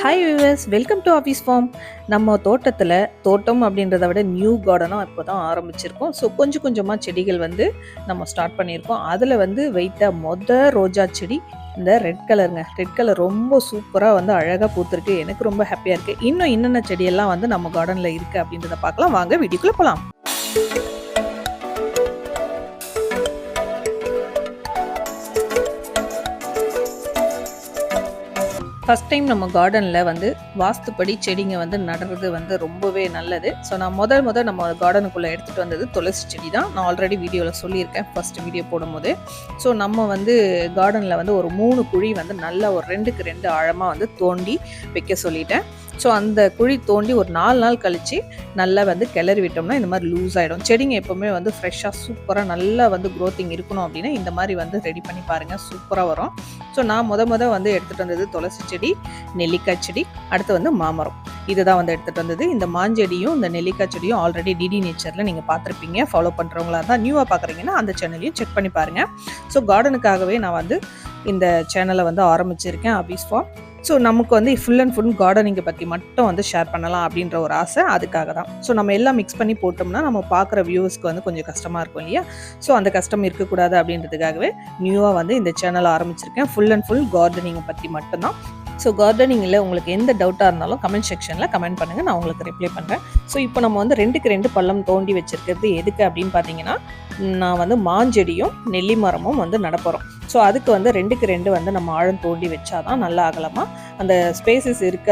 Hi viewers, welcome to office farm. நம்ம தோட்டம் அப்படின்றத விட நியூ கார்டனும் இப்போ தான் ஆரம்பிச்சிருக்கோம். ஸோ கொஞ்சம் கொஞ்சமாக செடிகள் வந்து நம்ம ஸ்டார்ட் பண்ணியிருக்கோம். அதில் வந்து வைத்த ரோஜா செடி இந்த ரெட் கலருங்க. ரெட் கலர் ரொம்ப சூப்பராக வந்து அழகாக பூத்துருக்கு. எனக்கு ரொம்ப ஹாப்பியாக இருக்குது. இன்னும் என்னென்ன செடியெல்லாம் வந்து நம்ம கார்டனில் இருக்குது அப்படின்றத பார்க்கலாம். வாங்க வீடியோக்குள்ளே போகலாம். ஃபஸ்ட் டைம் நம்ம கார்டனில் வந்து வாஸ்துப்படி செடிங்க வந்து நடுறது வந்து ரொம்பவே நல்லது. ஸோ நான் முதல் நம்ம கார்டனுக்குள்ளே எடுத்துகிட்டு வந்தது துளசி செடி தான். நான் ஆல்ரெடி வீடியோவில் சொல்லியிருக்கேன் ஃபஸ்ட்டு வீடியோ போடும்போது. ஸோ நம்ம வந்து கார்டனில் வந்து ஒரு 3 குழி வந்து நல்லா ஒரு 2க்கு 2 ஆழமாக வந்து தோண்டி வைக்க சொல்லிட்டேன். ஸோ அந்த குழி தோண்டி ஒரு 4 நாள் கழித்து நல்லா வந்து கிளறி விட்டோம்னா இந்த மாதிரி லூஸ் ஆகிடும். செடிங்க எப்போவுமே வந்து ஃப்ரெஷ்ஷாக சூப்பராக நல்லா வந்து க்ரோத்திங் இருக்கணும் அப்படின்னா இந்த மாதிரி வந்து ரெடி பண்ணி பாருங்கள், சூப்பராக வரும். ஸோ நான் வந்து எடுத்துகிட்டு வந்தது துளசி செடி, நெல்லிக்காய் செடி, அடுத்து வந்து மாமரம். இதுதான் வந்து எடுத்துகிட்டு வந்தது. இந்த மாஞ்செடியும் இந்த நெல்லிக்காய் செடியும் ஆல்ரெடி டிடி நேச்சரில் நீங்கள் பார்த்துருப்பீங்க. ஃபாலோ பண்ணுறவங்களா இருந்தால், நியூவாக பார்க்குறீங்கன்னா அந்த சேனலையும் செக் பண்ணி பாருங்கள். ஸோ கார்டனுக்காகவே நான் வந்து இந்த சேனலை வந்து ஆரம்பிச்சிருக்கேன், ஆஃபீஸ் ஃபார்ம். ஸோ நமக்கு வந்து ஃபுல் அண்ட் ஃபுல் கார்டனிங்கை பற்றி மட்டும் வந்து ஷேர் பண்ணலாம் அப்படின்ற ஒரு ஆசை, அதுக்காக தான். ஸோ நம்ம எல்லாம் மிக்ஸ் பண்ணி போட்டோம்னா நம்ம பார்க்குற வியூவர்ஸ்க்கு வந்து கொஞ்சம் கஷ்டமாக இருக்கும் இல்லையா? ஸோ அந்த கஷ்டம் இருக்கக்கூடாது அப்படின்றதுக்காகவே நியூவாக வந்து இந்த சேனல் ஆரம்பிச்சிருக்கேன். ஃபுல் அண்ட் ஃபுல் கார்டனிங்கை பற்றி மட்டும்தான். ஸோ கார்டனிங்கில் உங்களுக்கு எந்த டவுட்டாக இருந்தாலும் கமெண்ட் செக்ஷனில் கமெண்ட் பண்ணுங்கள், நான் உங்களுக்கு ரிப்ளை பண்ணுறேன். ஸோ இப்போ நம்ம வந்து 2க்கு 2 பள்ளம் தோண்டி வச்சுருக்கிறது எதுக்கு அப்படின்னு பார்த்தீங்கன்னா, நான் வந்து மாஞ்செடியும் நெல்லி மரமும் வந்து நடப்போகிறோம். ஸோ அதுக்கு வந்து 2க்கு 2 வந்து நம்ம ஆழம் தோண்டி வச்சாதான் நல்லா அகலமாக அந்த ஸ்பேசஸ் இருக்க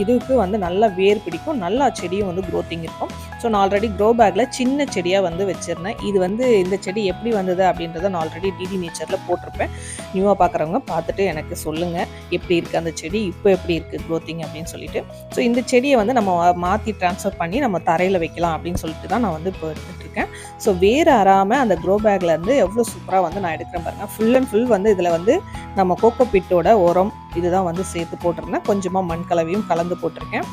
இதுக்கு வந்து நல்லா வேர் பிடிக்கும், நல்லா செடியும் வந்து க்ரோத்திங் இருக்கும். ஸோ நான் ஆல்ரெடி க்ரோ பேக்கில் சின்ன செடியாக வந்து வச்சுருந்தேன். இது வந்து இந்த செடி எப்படி வந்தது அப்படின்றத நான் ஆல்ரெடி டிடி நேச்சரில் போட்டிருப்பேன். நியூவாக பார்க்குறவங்க பார்த்துட்டு எனக்கு சொல்லுங்கள் எப்படி இருக்குது அந்த செடி, இப்போ எப்படி இருக்குது க்ரோத்திங் அப்படின்னு சொல்லிட்டு. ஸோ இந்த செடியை வந்து நம்ம மாற்றி ட்ரான்ஸ்ஃபர் பண்ணி நம்ம தரையில் வைக்கலாம் அப்படின்னு சொல்லிட்டு தான் நான் வந்து இப்போ எடுத்துகிட்ருக்கேன். ஸோ வேறு அறாமல் அந்த க்ரோ பேக்கில் இருந்து எவ்வளோ சூப்பராக வந்து நான் எடுக்கிறேன் பாருங்கள். ஃபுல் அண்ட் ஃபுல் வந்து இதில் வந்து நம்ம கோகோ பிட்டோட உரம் இதுதான் வந்து சேர்த்து போட்டிருந்தேன். கொஞ்சமாக மண் கலவையும் கலந்து போட்டிருக்கேன்.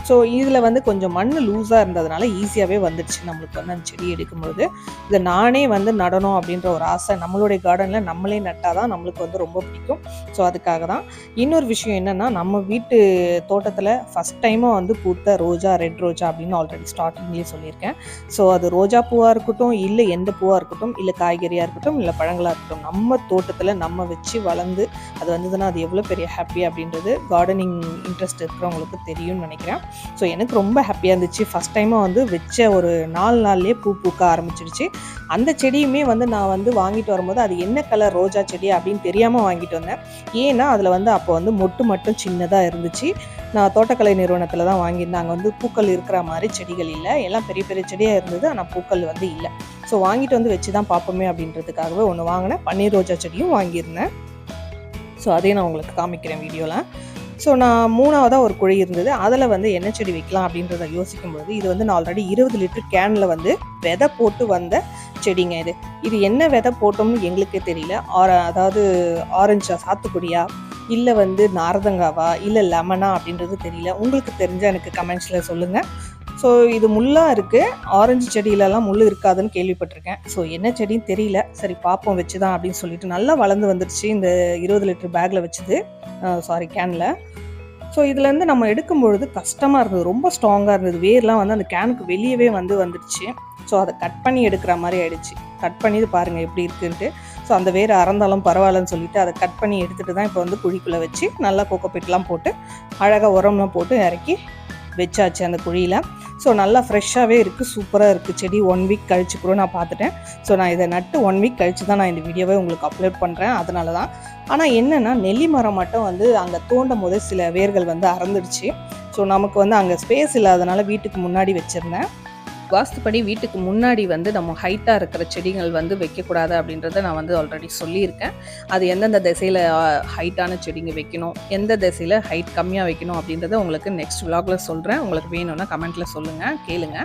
ஸோ இதில் வந்து கொஞ்சம் மண் லூஸாக இருந்ததுனால ஈஸியாகவே வந்துடுச்சு நம்மளுக்கு வந்து அந்த செடி எடுக்கும்போது. இதை நானே வந்து நடணும் அப்படின்ற ஒரு ஆசை. நம்மளுடைய கார்டனில் நம்மளே நட்டால் தான் நம்மளுக்கு வந்து ரொம்ப பிடிக்கும். ஸோ அதுக்காக தான். இன்னொரு விஷயம் என்னென்னா, நம்ம வீட்டு தோட்டத்தில் ஃபஸ்ட் டைமாக வந்து பூத்த ரோஜா, ரெட் ரோஜா அப்படின்னு ஆல்ரெடி ஸ்டார்டிங்லேயே சொல்லியிருக்கேன். ஸோ அது ரோஜா பூவாக இருக்கட்டும், இல்லை எந்த பூவாக இருக்கட்டும், இல்லை காய்கறியாக இருக்கட்டும், இல்லை பழங்களாக இருக்கட்டும், நம்ம தோட்டத்தில் நம்ம வச்சு வளர்ந்து அது வந்ததுன்னா அது எவ்வளோ பெரிய ஹாப்பி அப்படின்றது கார்டனிங் இன்ட்ரெஸ்ட் இருக்கிறவங்களுக்கு தெரியும்னு நினைக்கிறேன். ஸோ எனக்கு ரொம்ப ஹாப்பியாக இருந்துச்சு. ஃபஸ்ட் டைமாக வந்து வச்ச ஒரு 4 நாள்லேயே பூ பூக்க ஆரம்பிச்சிடுச்சு. அந்த செடியுமே வந்து நான் வந்து வாங்கிட்டு வரும்போது அது என்ன கலர் ரோஜா செடி அப்படின்னு தெரியாமல் வாங்கிட்டு வந்தேன். ஏன்னா அதில் வந்து அப்போ வந்து மொட்டு மட்டும் சின்னதாக இருந்துச்சு. நான் தோட்டக்கலை நிறுவனத்தில் தான் வாங்கியிருந்தேன். அங்கே வந்து பூக்கள் இருக்கிற மாதிரி செடிகள் இல்லை, எல்லாம் பெரிய பெரிய செடியாக இருந்தது, ஆனால் பூக்கள் வந்து இல்லை. ஸோ வாங்கிட்டு வந்து வச்சு தான் பார்ப்போமே அப்படின்றதுக்காகவே ஒன்று வாங்கினேன். பன்னீர் ரோஜா செடியும் வாங்கியிருந்தேன். ஸோ அதையும் நான் உங்களுக்கு காமிக்கிறேன் வீடியோவில். ஸோ நான் 3ஆவதாக ஒரு குழி இருந்தது, அதில் வந்து என்ன செடி வைக்கலாம் அப்படின்றத யோசிக்கும்போது இது வந்து நான் ஆல்ரெடி 20 லிட்டர் கேனில் வந்து விதை போட்டு வந்த செடிங்க. இது என்ன விதை போட்டோம்னு எங்களுக்கே தெரியல. அதாவது ஆரஞ்சா, சாத்துக்குடியா, இல்லை வந்து நாரதங்காவா, இல்லை லெமனா அப்படின்றது தெரியல. உங்களுக்கு தெரிஞ்சால் எனக்கு கமெண்ட்ஸில் சொல்லுங்கள். ஸோ இது முள்ளாக இருக்குது. ஆரஞ்சு செடியிலலாம் முள் இருக்காதுன்னு கேள்விப்பட்டிருக்கேன். ஸோ என்ன செடின்னு தெரியல. சரி பார்ப்போம் வச்சு தான் அப்படின்னு சொல்லிட்டு நல்லா வளர்ந்து வந்துடுச்சு இந்த 20 லிட்டர் பேக்கில் வச்சுது, கேனில். ஸோ இதுலேருந்து நம்ம எடுக்கும்பொழுது கஷ்டமாக இருந்தது, ரொம்ப ஸ்ட்ராங்காக இருந்தது. வேர்லாம் வந்து அந்த கேனுக்கு வெளியவே வந்துடுச்சு. ஸோ அதை கட் பண்ணி எடுக்கிற மாதிரி ஆயிடுச்சு. கட் பண்ணி பாருங்கள் எப்படி இருக்குன்ட்டு. ஸோ அந்த வேர் அறந்தாலும் பரவாயில்லன்னு சொல்லிட்டு அதை கட் பண்ணி எடுத்துகிட்டு தான் இப்போ வந்து குழிக்குள்ளே வச்சு நல்லா கோகோ பிட்லாம் போட்டு அழகாக உரம்லாம் போட்டு இறக்கி வச்சாச்சு அந்த குழியில். ஸோ நல்லா ஃப்ரெஷ்ஷாகவே இருக்குது, சூப்பராக இருக்குது செடி. 1 வீக் கழிச்சு கூட நான் பார்த்துட்டேன். ஸோ நான் இதை நட்டு 1 வீக் கழிச்சு தான் நான் இந்த வீடியோவை உங்களுக்கு அப்லோட் பண்ணுறேன், அதனால தான். ஆனால் என்னென்னா, நெல்லி மரம் மட்டும் வந்து அங்கே தோண்டும் போது சில வேர்கள் வந்து அறந்துடுச்சு. ஸோ நமக்கு வந்து அங்கே ஸ்பேஸ் இல்லாதனால வீட்டுக்கு முன்னாடி வச்சுருந்தேன். வாஸ்துப்படி வீட்டுக்கு முன்னாடி வந்து நம்ம ஹைட்டாக இருக்கிற செடிகள் வந்து வைக்கக்கூடாது அப்படின்றத நான் வந்து ஆல்ரெடி சொல்லியிருக்கேன். அது எந்தெந்த திசையில் ஹைட்டான செடிங்க வைக்கணும், எந்த திசையில் ஹைட் கம்மியாக வைக்கணும் அப்படின்றத உங்களுக்கு நெக்ஸ்ட் விலாகில் சொல்கிறேன். உங்களுக்கு வேணும்னா கமெண்ட்டில் சொல்லுங்கள், கேளுங்க.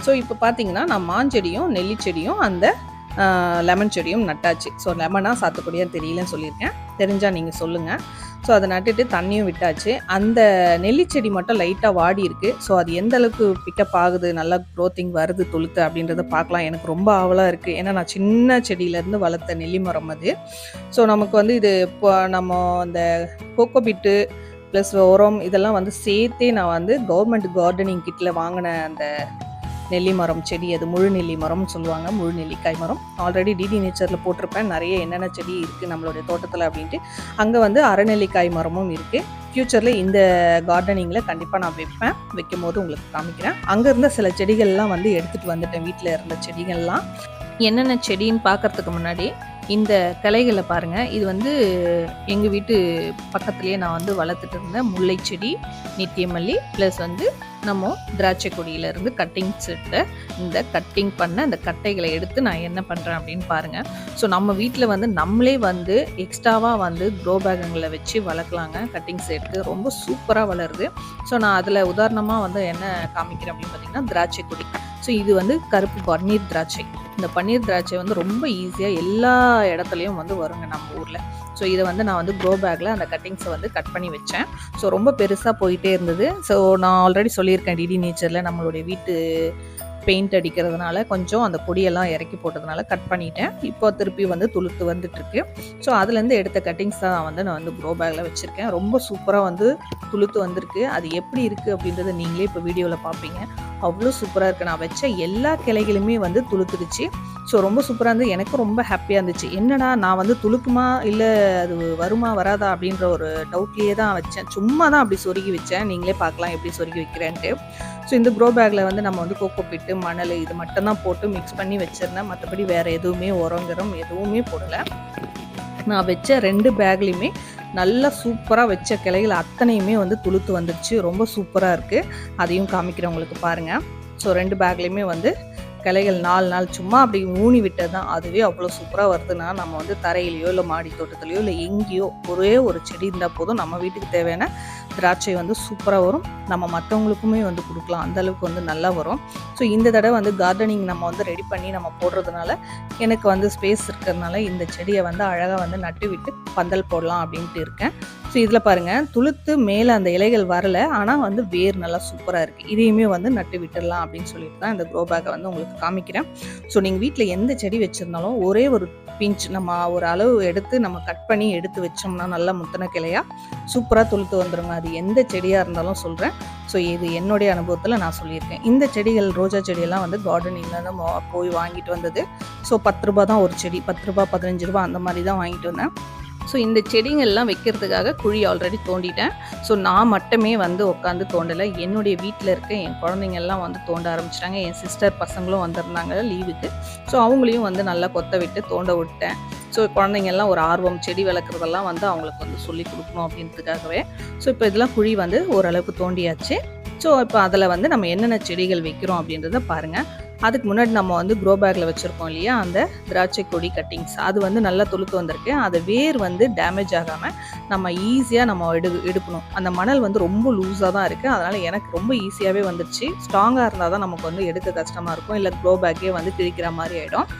ஸோ இப்போ பார்த்தீங்கன்னா நான் மாஞ்செடியும் நெல்லி செடியும் அந்த லெமன் செடியும் நட்டாச்சு. ஸோ லெமனா சாத்துக்குடியாக தெரியலன்னு சொல்லியிருக்கேன், தெரிஞ்சால் நீங்கள் சொல்லுங்கள். ஸோ அதை நட்டுட்டு தண்ணியும் விட்டாச்சு. அந்த நெல்லிச்செடி மட்டும் லைட்டாக வாடி இருக்குது. ஸோ அது எந்த அளவுக்கு பிக்கப் ஆகுது, நல்லா க்ரோத்திங் வருது துளுத்து அப்படின்றத பார்க்கலாம். எனக்கு ரொம்ப ஆவலாக இருக்குது. ஏன்னா நான் சின்ன செடியிலேருந்து வளர்த்த நெல்லி மரம் அது. ஸோ நமக்கு வந்து இது இப்போ நம்ம அந்த கோகோ பிட்டு ப்ளஸ் உரம் இதெல்லாம் வந்து சேர்த்தே நான் வந்து கவர்மெண்ட் கார்டனிங் கிட்டில் வாங்கின அந்த நெல்லி மரம் செடி, அது முழு நெல்லி மரம்னு சொல்லுவாங்க, முழு நெல்லிக்காய் மரம். ஆல்ரெடி டிடி நேச்சரில் போட்டிருப்பேன் நிறைய என்னென்ன செடி இருக்குது நம்மளுடைய தோட்டத்தில் அப்படின்ட்டு. அங்கே வந்து அரைநெல்லிக்காய் மரமும் இருக்குது. ஃப்யூச்சரில் இந்த கார்டனிங்கில் கண்டிப்பாக நான் வைக்கும் போது உங்களுக்கு காமிக்கிறேன். அங்கே இருந்த சில செடிகள்லாம் வந்து எடுத்துகிட்டு வந்துட்டேன். வீட்டில் இருந்த செடிகள்லாம் என்னென்ன செடின்னு பார்க்குறதுக்கு முன்னாடி இந்த கிளைகளை பாருங்கள். இது வந்து எங்கள் வீட்டு பக்கத்துலேயே நான் வந்து வளர்த்துட்டு இருந்தேன் முல்லை செடி, நித்தியமல்லி, ப்ளஸ் வந்து நம்ம திராட்சை கொடியிலேருந்து கட்டிங்ஸ் எடுத்து இந்த கட்டிங் பண்ண அந்த கட்டைகளை எடுத்து நான் என்ன பண்ணுறேன் அப்படின்னு பாருங்கள். ஸோ நம்ம வீட்டில் வந்து நம்மளே வந்து எக்ஸ்ட்ராவாக வந்து க்ரோ பேக்குங்களை வச்சு வளர்க்கலாங்க. கட்டிங்ஸ் எடுத்து ரொம்ப சூப்பராக வளருது. ஸோ நான் அதில் உதாரணமாக வந்து என்ன காமிக்கிறேன் அப்படின்னு பார்த்தீங்கன்னா திராட்சை கொடி. ஸோ இது வந்து கருப்பு பன்னீர் திராட்சை. இந்த பன்னீர் திராட்சை வந்து ரொம்ப ஈஸியாக எல்லா இடத்துலையும் வந்து வருங்க நம்ம ஊரில். ஸோ இதை வந்து நான் வந்து க்ரோ பேக்கில் அந்த கட்டிங்ஸை வந்து கட் பண்ணி வச்சேன். ஸோ ரொம்ப பெருசாக போயிட்டே இருந்தது. ஸோ நான் ஆல்ரெடி சொல்லியிருக்கேன் டிடி நேச்சரில் நம்மளுடைய வீட்டு பெயிண்ட் அடிக்கிறதுனால கொஞ்சம் அந்த கொடியெல்லாம் இறக்கி போட்டதுனால கட் பண்ணிட்டேன். இப்போ திருப்பி வந்து துளுத்து வந்துட்டுருக்கு. ஸோ அதுலேருந்து எடுத்த கட்டிங்ஸ் தான் நான் வந்து க்ரோ பேக்கில் வச்சுருக்கேன். ரொம்ப சூப்பராக வந்து துளுத்து வந்திருக்கு. அது எப்படி இருக்குது அப்படின்றத நீங்களே இப்போ வீடியோவில் பார்ப்பீங்க. அவ்வளோ சூப்பராக இருக்குது. நான் வச்ச எல்லா கிளைகளுமே வந்து துளுத்துடுச்சு. ஸோ ரொம்ப சூப்பராக இருந்து எனக்கு ரொம்ப ஹாப்பியாக இருந்துச்சு. என்னடா நான் வந்து துளுக்குமா இல்லை அது வருமா வராதா அப்படின்ற ஒரு டவுட்லேயே தான் வச்சேன். சும்மா தான் அப்படி சொருகி வச்சேன். நீங்களே பார்க்கலாம் எப்படி சொருகி வைக்கிறேன்ட்டு. ஸோ இந்த க்ரோ பேக்கில் வந்து நம்ம வந்து கோகோ பிட்டு, மணல் இது மட்டும்தான் போட்டு மிக்ஸ் பண்ணி வச்சுருந்தேன். மற்றபடி வேறு எதுவுமே உரங்கிறம் எதுவுமே போடலை. நான் வச்ச 2 பேக்லேயுமே நல்லா சூப்பராக வச்ச கிளைகள் அத்தனையுமே வந்து துளுத்து வந்துடுச்சு. ரொம்ப சூப்பராக இருக்குது. அதையும் காமிக்கிறேன் உங்களுக்கு பாருங்கள். ஸோ 2 பேக்லேயுமே வந்து கிளைகள் 4 நாள் சும்மா அப்படி ஊனி விட்டது தான். அதுவே அவ்வளோ சூப்பராக வருதுன்னா நம்ம வந்து தரையிலையோ இல்லை மாடி தோட்டத்துலையோ இல்லை எங்கேயோ ஒரே ஒரு செடி இருந்தால் போதும். நம்ம வீட்டுக்கு தேவையான திராட்சை வந்து சூப்பராக வரும். நம்ம மற்றவங்களுக்குமே வந்து கொடுக்கலாம். அந்தளவுக்கு வந்து நல்லா வரும். ஸோ இந்த தடவை வந்து கார்டனிங் நம்ம வந்து ரெடி பண்ணி நம்ம போடுறதுனால எனக்கு வந்து ஸ்பேஸ் இருக்கிறதுனால இந்த செடியை வந்து அழகாக வந்து நட்டு விட்டு பந்தல் போடலாம் அப்படின்ட்டு இருக்கேன். ஸோ இதில் பாருங்கள் துளுத்து மேலே அந்த இலைகள் வரலை, ஆனால் வந்து வேர் நல்லா சூப்பராக இருக்குது. இதையுமே வந்து நட்டு விட்டுடலாம் அப்படின்னு சொல்லிட்டு தான் இந்த க்ரோ பேக்கை வந்து உங்களுக்கு காமிக்கிறேன். ஸோ நீங்கள் வீட்டில் எந்த செடி வச்சுருந்தாலும் ஒரே ஒரு பிஞ்ச் நம்ம ஒரு அளவு எடுத்து நம்ம கட் பண்ணி எடுத்து வச்சோம்னா நல்லா முத்தின கிளையாக சூப்பராக துளுத்து வந்துடுங்க. அது எந்த செடியாக இருந்தாலும் சொல்கிறேன். ஸோ இது என்னுடைய அனுபவத்தில் நான் சொல்லியிருக்கேன். இந்த செடிகள் ரோஜா செடியெல்லாம் வந்து கார்டனிங்கில் நம்ம போய் வாங்கிட்டு வந்தது. ஸோ 10 ரூபா தான் ஒரு செடி, 10 ரூபா 15 ரூபா அந்த மாதிரி தான் வாங்கிட்டு வந்தேன். ஸோ இந்த செடிங்கள்லாம் வைக்கிறதுக்காக குழி ஆல்ரெடி தோண்டிட்டேன். ஸோ நான் மட்டுமே வந்து உட்காந்து தோண்டலை. என்னுடைய வீட்டில் இருக்க என் குழந்தைங்கள்லாம் வந்து தோண்ட ஆரம்பிச்சிட்டாங்க. என் சிஸ்டர் பசங்களும் வந்திருந்தாங்க லீவுக்கு. ஸோ அவங்களையும் வந்து நல்லா கொத்த விட்டு தோண்ட விட்டேன். ஸோ குழந்தைங்கள்லாம் ஒரு ஆர்வம் செடி வளர்க்குறதெல்லாம் வந்து அவங்களுக்கு வந்து சொல்லி கொடுக்கணும் அப்படின்றதுக்காகவே. ஸோ இப்போ இதெல்லாம் குழி வந்து ஓரளவுக்கு தோண்டியாச்சு. ஸோ இப்போ அதில் வந்து நம்ம என்னென்ன செடிகள் வைக்கிறோம் அப்படின்றத பாருங்கள். அதுக்கு முன்னாடி நம்ம வந்து க்ரோ பேக்கில் வச்சுருக்கோம் இல்லையா அந்த திராட்சை கொடி கட்டிங்ஸ், அது வந்து நல்லா துளுத்து வந்திருக்கு. அது வேர் வந்து டேமேஜ் ஆகாமல் நம்ம ஈஸியாக நம்ம எடுக்கணும். அந்த மணல் வந்து ரொம்ப லூஸாக தான் இருக்குது. அதனால் எனக்கு ரொம்ப ஈஸியாகவே வந்துடுச்சு. ஸ்ட்ராங்காக இருந்தால் தான் நமக்கு வந்து எடுக்க கஷ்டமாக இருக்கும். இல்லை க்ரோ பேக்கே வந்து கிழிக்கிற மாதிரி ஆகிடும்.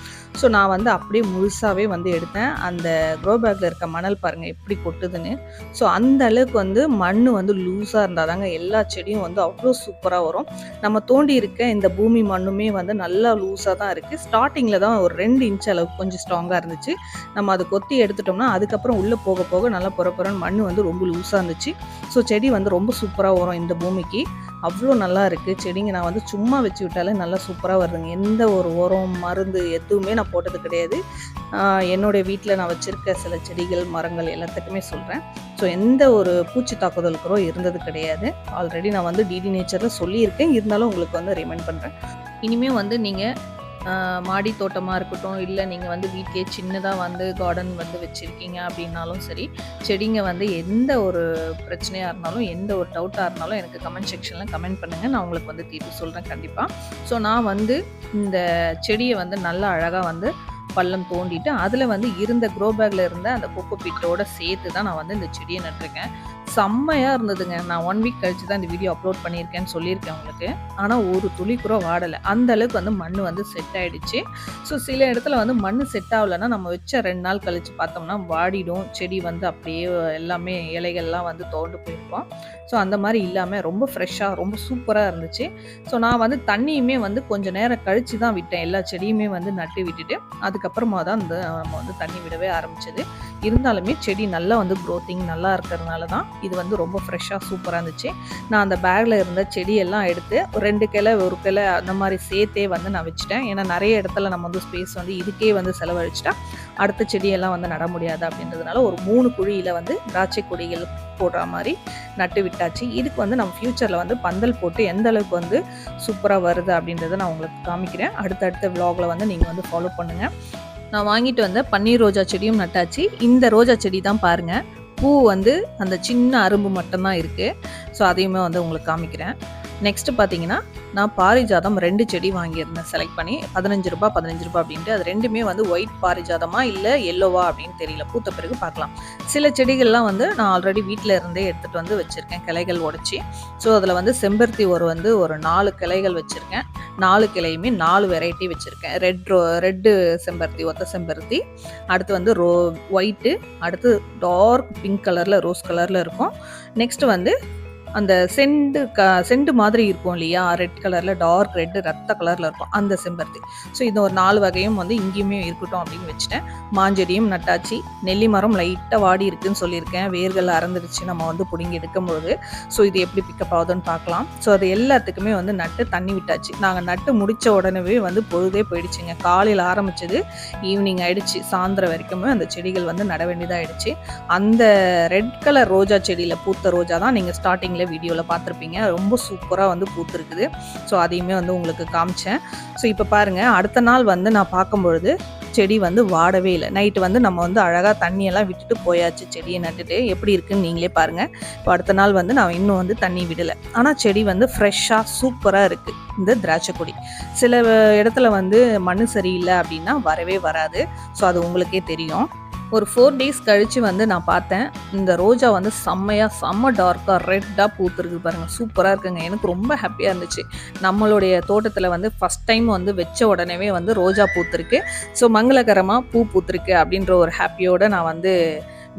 ஸோ நான் வந்து அப்படியே முழுசாகவே வந்து எடுத்தேன். அந்த க்ரோ பேக்கில் இருக்க மணல் பாருங்கள் எப்படி கொட்டுதுன்னு. ஸோ அந்த அளவுக்கு வந்து மண் வந்து லூஸாக இருந்தால் தாங்க எல்லா செடியும் வந்து அவ்வளோ சூப்பராக வரும். நம்ம தோண்டி இருக்க இந்த பூமி மண்ணுமே வந்து நல்லா லூஸாக தான் இருக்குது. ஸ்டார்டிங்கில் தான் ஒரு 2 இன்ச் அளவுக்கு கொஞ்சம் ஸ்ட்ராங்காக இருந்துச்சு. நம்ம அதை கொத்தி எடுத்துட்டோம்னா அதுக்கப்புறம் உள்ளே போக போக நல்லா புறப்புறன்னு மண் வந்து ரொம்ப லூஸாக இருந்துச்சு. ஸோ செடி வந்து ரொம்ப சூப்பராக வரும் இந்த பூமிக்கு. அவ்வளோ நல்லா இருக்குது செடிங்க. நான் வந்து சும்மா வச்சு விட்டாலே நல்லா சூப்பராக வருதுங்க. எந்த ஒரு உரம் மருந்து எதுவுமே நான் போட்டது கிடையாது. என்னுடைய வீட்டில் நான் வச்சுருக்க சில செடிகள் மரங்கள் எல்லாத்துக்குமே சொல்கிறேன். ஸோ எந்த ஒரு பூச்சி தாக்குதலுக்கிறோ இருந்தது கிடையாது. ஆல்ரெடி நான் வந்து டிடி நேச்சரில் சொல்லியிருக்கேன். இருந்தாலும் உங்களுக்கு வந்து ரிமைண்ட் பண்ணுறேன். இனிமேல் வந்து நீங்கள் மாடி தோட்டமாக இருக்கட்டும், இல்லை நீங்கள் வந்து வீட்டிலே சின்னதாக வந்து கார்டன் வந்து வச்சுருக்கீங்க அப்படின்னாலும் சரி, செடிங்க வந்து எந்த ஒரு பிரச்சனையாக இருந்தாலும் எந்த ஒரு டவுட்டாக இருந்தாலும் எனக்கு கமெண்ட் செக்ஷனில் கமெண்ட் பண்ணுங்கள். நான் உங்களுக்கு வந்து தீர்வு சொல்கிறேன் கண்டிப்பாக. ஸோ நான் வந்து இந்த செடியை வந்து நல்லா அழகாக வந்து பள்ளம் தோண்டிட்டு அதில் வந்து இருந்த க்ரோ பேக்கில் இருந்த அந்த கொக்கோ பீட்டோட சேர்த்து தான் நான் வந்து இந்த செடியை நட்டுருக்கேன். செம்மையாக இருந்ததுங்க. நான் 1 வீக் கழிச்சு தான் இந்த வீடியோ அப்லோட் பண்ணியிருக்கேன்னு சொல்லியிருக்கேன் உங்களுக்கு. ஆனால் ஒரு துளி கூட வாடலை. அந்த அளவுக்கு வந்து மண் வந்து செட் ஆகிடுச்சு. ஸோ சில இடத்துல வந்து மண் செட் ஆகலைன்னா நம்ம வச்ச 2 நாள் கழித்து பார்த்தோம்னா வாடிடும். செடி வந்து அப்படியே எல்லாமே இலைகள்லாம் வந்து தோண்டு போயிருப்போம். ஸோ அந்த மாதிரி இல்லாமல் ரொம்ப ஃப்ரெஷ்ஷாக ரொம்ப சூப்பராக இருந்துச்சு. ஸோ நான் வந்து தண்ணியுமே வந்து கொஞ்சம் நேரம் கழித்து தான் விட்டேன். எல்லா செடியுமே வந்து நட்டு விட்டுட்டு அதுக்கப்புறமா தான் நம்ம வந்து தண்ணி விடவே ஆரம்பிச்சது. இருந்தாலுமே செடி நல்லா வந்து க்ரோத்திங் நல்லா இருக்கிறதுனால தான் இது வந்து ரொம்ப ஃப்ரெஷ்ஷாக சூப்பராக இருந்துச்சு. நான் அந்த பேக்கில் இருந்த செடியெல்லாம் எடுத்து ஒரு 2 கிளை 1 கிளை அந்த மாதிரி சேர்த்தே வந்து நான் வச்சுட்டேன். ஏன்னா நிறைய இடத்துல நம்ம வந்து ஸ்பேஸ் வந்து இதுக்கே வந்து செலவழிச்சிட்டா அடுத்த செடியெல்லாம் வந்து நட முடியாது அப்படின்றதுனால ஒரு 3 குழியில் வந்து திராட்சை கொடிகள் போடுற மாதிரி நட்டு விட்டாச்சு. இதுக்கு வந்து நம்ம ஃப்யூச்சரில் வந்து பந்தல் போட்டு எந்த அளவுக்கு வந்து சூப்பராக வருது அப்படின்றத நான் உங்களுக்கு காமிக்கிறேன். அடுத்தடுத்த விலாகில் வந்து நீங்கள் வந்து ஃபாலோ பண்ணுங்கள். நான் வாங்கிட்டு வந்த பன்னீர் ரோஜா செடியும் நட்டாச்சு. இந்த ரோஜா செடி தான் பாருங்கள், பூ வந்து அந்த சின்ன அரும்பு மட்டும்தான் இருக்குது. ஸோ அதையுமே வந்து உங்களுக்கு காமிக்கிறேன். நெக்ஸ்ட்டு பார்த்தீங்கன்னா நான் பாரிஜாதம் 2 செடி வாங்கியிருந்தேன் செலக்ட் பண்ணி ரூ. 15 அப்படின்ட்டு. அது ரெண்டுமே வந்து ஒயிட் பாரிஜாதமா இல்லை எல்லோவா அப்படின்னு தெரியல, பூத்த பிறகு பார்க்கலாம். சில செடிகள்லாம் வந்து நான் ஆல்ரெடி வீட்டில் இருந்தே எடுத்துகிட்டு வந்து வச்சுருக்கேன் கிளைகள் உடச்சி. ஸோ அதில் வந்து செம்பருத்தி ஒரு 4 கிளைகள் வச்சுருக்கேன். 4 கிளையுமே 4 வெரைட்டி வச்சுருக்கேன். ரெட்டு செம்பருத்தி, ஒத்த செம்பருத்தி, அடுத்து வந்து ஒயிட்டு, அடுத்து டார்க் பிங்க் கலரில் ரோஸ் கலரில் இருக்கும். நெக்ஸ்ட்டு வந்து அந்த செண்டு மாதிரி இருக்கும் இல்லையா, ரெட் கலரில் டார்க் ரெட்டு ரத்த கலரில் இருக்கும் அந்த செம்பருத்தி. ஸோ இது ஒரு 4 வகையும் வந்து இங்கேயுமே இருக்கட்டும் அப்படின்னு வச்சுட்டேன். மாஞ்செடியும் நட்டாச்சு. நெல்லி மரம் லைட்டாக வாடி இருக்குன்னு சொல்லியிருக்கேன், வேர்கள் அறந்துடுச்சு நம்ம வந்து பிடுங்கி எடுக்கும்போது. ஸோ இது எப்படி பிக்கப் ஆகுதுன்னு பார்க்கலாம். ஸோ அது எல்லாத்துக்குமே வந்து நட்டு தண்ணி விட்டாச்சு. நாங்கள் நட்டு முடித்த உடனே வந்து பொழுதே போயிடுச்சுங்க. காலையில் ஆரம்பிச்சது ஈவினிங் ஆகிடுச்சு, சாயந்தரம் வரைக்குமே அந்த செடிகள் வந்து நட வேண்டியதாகிடுச்சு. அந்த ரெட் கலர் ரோஜா செடியில் பூத்த ரோஜா தான் நீங்கள் ஸ்டார்டிங்கில் வீடியோவில் பார்த்துருப்பீங்க. ரொம்ப சூப்பராக வந்து பூத்துருக்குது. ஸோ அதையுமே வந்து உங்களுக்கு காமிச்சேன். ஸோ இப்போ பாருங்கள், அடுத்த நாள் வந்து நான் பார்க்கும்பொழுது செடி வந்து வாடவே இல்லை. நைட்டு வந்து நம்ம வந்து அழகாக தண்ணியெல்லாம் விட்டுட்டு போயாச்சு. செடியை நட்டுட்டு எப்படி இருக்குன்னு நீங்களே பாருங்கள். இப்போ அடுத்த நாள் வந்து நான் இன்னும் வந்து தண்ணி விடலை. ஆனால் செடி வந்து ஃப்ரெஷ்ஷாக சூப்பராக இருக்குது. இந்த திராட்சை கொடி சில இடத்துல வந்து மண் சரியில்லை அப்படின்னா வரவே வராது. ஸோ அது உங்களுக்கே தெரியும். ஒரு 4 days கழித்து வந்து நான் பார்த்தேன், இந்த ரோஜா வந்து செம்ம டார்க்காக ரெட்டாக பூத்துருக்கு பாருங்கள். சூப்பராக இருக்குங்க. எனக்கு ரொம்ப ஹாப்பியாக இருந்துச்சு. நம்மளுடைய தோட்டத்தில் வந்து ஃபஸ்ட் டைம் வந்து வச்ச உடனே வந்து ரோஜா பூத்துருக்கு. ஸோ மங்களகரமாக பூ பூத்துருக்கு அப்படின்ற ஒரு ஹாப்பியோடு நான் வந்து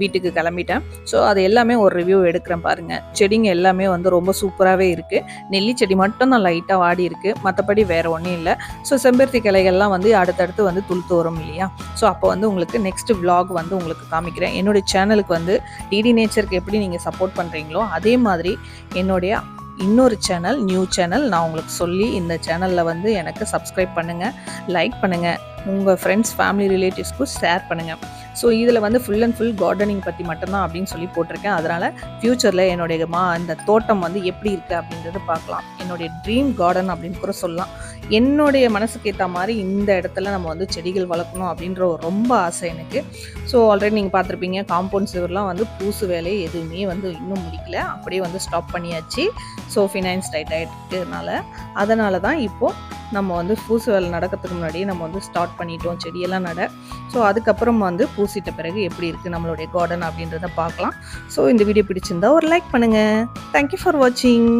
வீட்டுக்கு கிளம்பிட்டேன். ஸோ அது எல்லாமே ஒரு ரிவ்யூ எடுக்கிறேன் பாருங்கள். செடிங்க எல்லாமே வந்து ரொம்ப சூப்பராகவே இருக்குது. நெல்லி செடி மட்டும் தான் லைட்டாக வாடி இருக்குது, மற்றபடி வேறு ஒன்றும் இல்லை. ஸோ செம்பருத்தி கிளைகள்லாம் வந்து அடுத்தடுத்து வந்து துளுத்து வரும் இல்லையா. ஸோ அப்போ வந்து உங்களுக்கு நெக்ஸ்ட் விலாக் வந்து உங்களுக்கு காமிக்கிறேன். என்னுடைய சேனலுக்கு வந்து டிடி நேச்சருக்கு எப்படி நீங்கள் சப்போர்ட் பண்ணுறீங்களோ அதே மாதிரி என்னுடைய இன்னொரு சேனல், நியூ சேனல் நான் உங்களுக்கு சொல்லி இந்த சேனலில் வந்து எனக்கு சப்ஸ்கிரைப் பண்ணுங்கள், லைக் பண்ணுங்கள், உங்கள் ஃப்ரெண்ட்ஸ் ஃபேமிலி ரிலேட்டிவ்ஸ்க்கும் ஷேர் பண்ணுங்கள். ஸோ இதில் வந்து ஃபுல் அண்ட் ஃபுல் கார்டனிங் பற்றி மட்டும்தான் அப்படின்னு சொல்லி போட்டிருக்கேன். அதனால் ஃப்யூச்சரில் என்னுடைய இந்த தோட்டம் வந்து எப்படி இருக்குது அப்படின்றது பார்க்கலாம். என்னுடைய ட்ரீம் கார்டன் அப்படின்னு கூட சொல்லலாம். என்னுடைய மனசுக்கு ஏற்ற மாதிரி இந்த இடத்துல நம்ம வந்து செடிகள் வளர்க்கணும் அப்படின்ற ஒரு ரொம்ப ஆசை எனக்கு. ஸோ ஆல்ரெடி நீங்கள் பார்த்துருப்பீங்க, காம்பவுண்ட் சுவர்லாம் வந்து பூசு வேலையை எதுவுமே வந்து இன்னும் முடிக்கல, அப்படியே வந்து ஸ்டாப் பண்ணியாச்சு. ஸோ ஃபினான்ஸ் டைட் ஆகிட்டுனால அதனால தான் இப்போது நம்ம வந்து பூசு வேலை நடக்கிறதுக்கு முன்னாடியே நம்ம வந்து ஸ்டார்ட் பண்ணிட்டோம் செடியெல்லாம் நட. ஸோ அதுக்கப்புறம் வந்து பூசிட்ட பிறகு எப்படி இருக்குது நம்மளுடைய கார்டன் அப்படின்றத பார்க்கலாம். ஸோ இந்த வீடியோ பிடிச்சிருந்தா ஒரு லைக் பண்ணுங்கள். தேங்க்யூ ஃபார் வாட்சிங்.